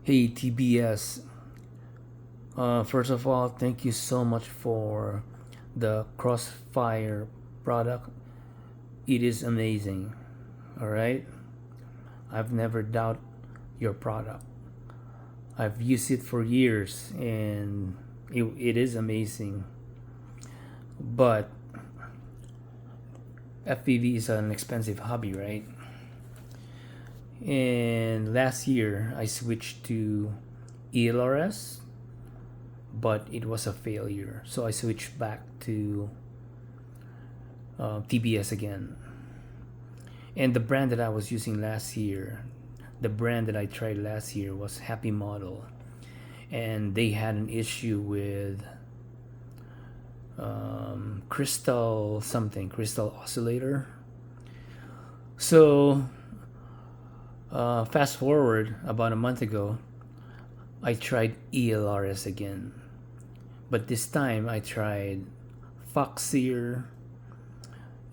Hey TBS, first of all, thank you so much for the Crossfire product. It is amazing. All right, I've never doubt your product. I've used it for years, and it is amazing. But FPV is an expensive hobby, right? And last year I switched to ELRS, but it was a failure. So I switched back to TBS again. And the brand that I was using last year, the brand that I tried last year was HappyModel, and they had an issue with crystal oscillator. So fast forward about a month ago, I tried ELRS again, but this time I tried Foxeer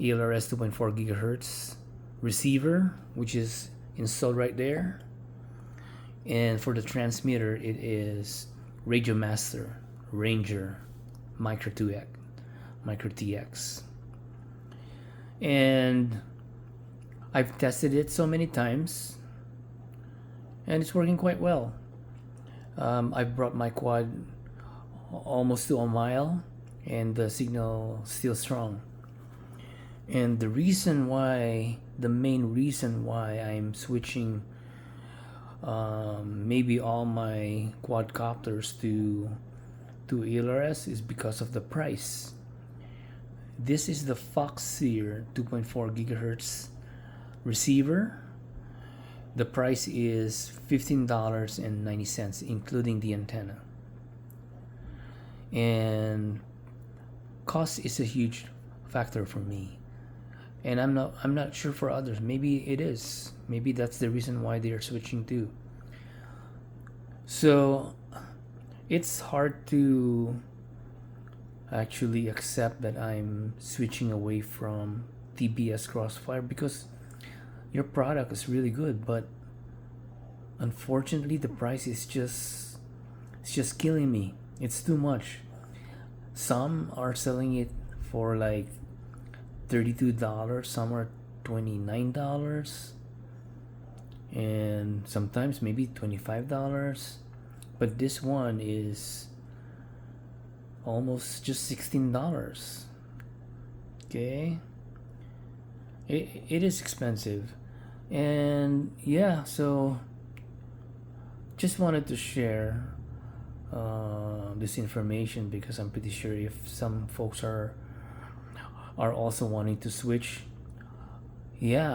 ELRS 2.4 gigahertz receiver, which is installed right there. And for the transmitter, it is Radiomaster Ranger Micro TX. And I've tested it so many times, and it's working quite well. I've brought my quad almost to a mile, and the signal still strong. And the main reason why I'm switching maybe all my quadcopters to ELRS is because of the price. This is the Foxeer 2.4 gigahertz receiver. The price is $15.90, including the antenna. And cost is a huge factor for me. And I'm not sure for others. Maybe it is. Maybe that's the reason why they are switching too. So it's hard to actually accept that I'm switching away from TBS Crossfire because your product is really good, but unfortunately the price is just killing me. It's too much. Some are selling it for like $32, some are $29, and sometimes maybe $25. But this one is almost just $16. Okay, it is expensive. And yeah, so just wanted to share this information because I'm pretty sure if some folks are also wanting to switch. Yeah,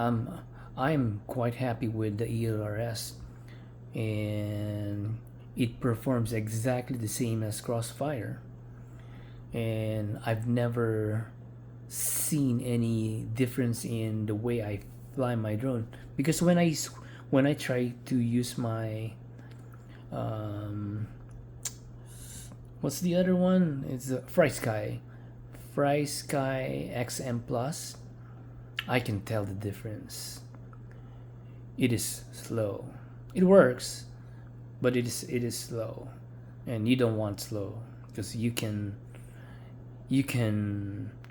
I'm quite happy with the ELRS, and it performs exactly the same as Crossfire, and I've never seen any difference in the way I fly my drone. Because when I try to use my what's the other one? It's FlySky XM Plus. I can tell the difference. It is slow. It works, but it is slow, and you don't want slow because you can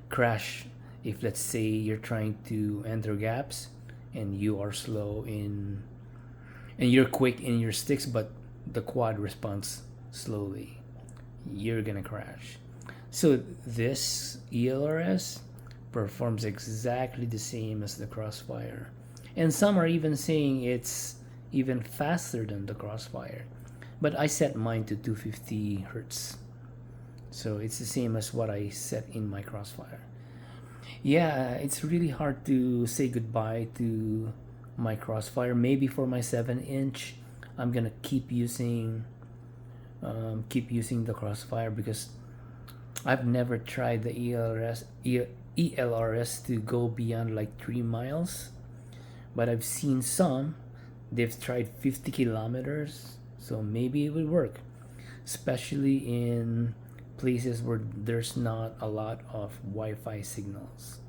crash if, let's say, you're trying to enter gaps and you are slow and you're quick in your sticks, but the quad responds slowly. You're gonna crash. So this ELRS performs exactly the same as the Crossfire, and some are even saying it's even faster than the Crossfire. But I set mine to 250 hertz, so it's the same as what I set in my Crossfire. Yeah, it's really hard to say goodbye to my Crossfire. Maybe for my 7-inch, I'm gonna keep using the Crossfire because I've never tried the ELRS to go beyond like 3 miles, but I've seen some. They've tried 50 kilometers, so maybe it would work, especially in places where there's not a lot of Wi-Fi signals.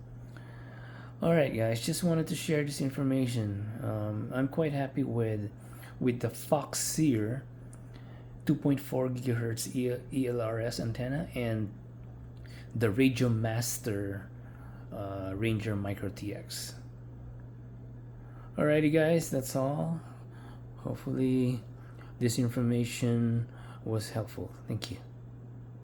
All right, guys, just wanted to share this information. I'm quite happy with with the Foxeer 2.4 gigahertz ELRS antenna and the Radiomaster Ranger Micro TX. Alrighty guys, that's all. Hopefully this information was helpful. Thank you.